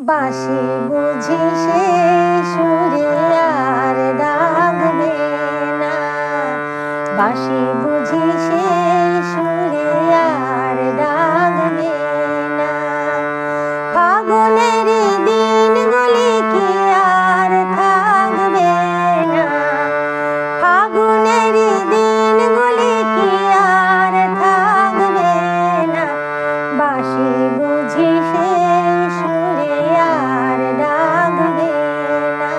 বাঁশি বুঝি সেই সুরে আর ডাকবে না, বাঁশি বুঝি সেই সুরে আর ডাকবে না। ফাগুনের দিনগুলি কি আর থাকবে না, ফাগুনের দিনগুলি কি আর থাকবে না। বাঁশি বুঝি সেই সুরে আর ডাকবে না,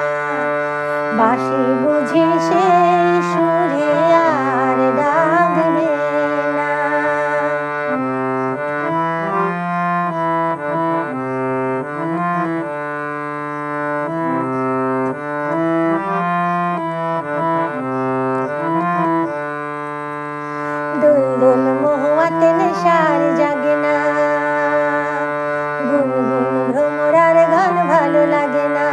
বাঁশি বুঝি সেই সুরে আর ডাকবে না। দুলদুল মহুয়াতে নেশার জাগে না, গুনগুন ভ্রমরার গান ভালো লাগে না।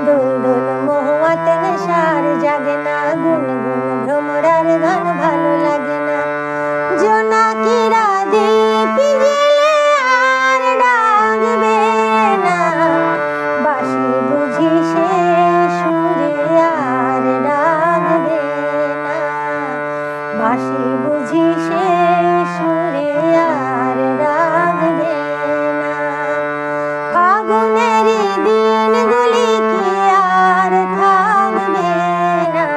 দুলদুল মহুয়াতে নেশার জাগে না, গুনগুন ভ্রমরার গান ভালো লাগে না। জোনাকিরা দীপ জ্বেলে আর ডাকবে না, বাঁশি বুঝি সেই সুরে আর ডাকবে না, বাঁশি বুঝি সেই সুরে আর ডাকবে না। ফাগুনের দিনগুলি কি আর থাকবে না,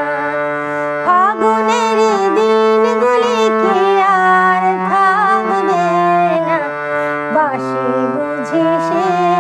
ফাগুনের দিনগুলি কি আর থাকবে না। বাঁশি বুঝি সেই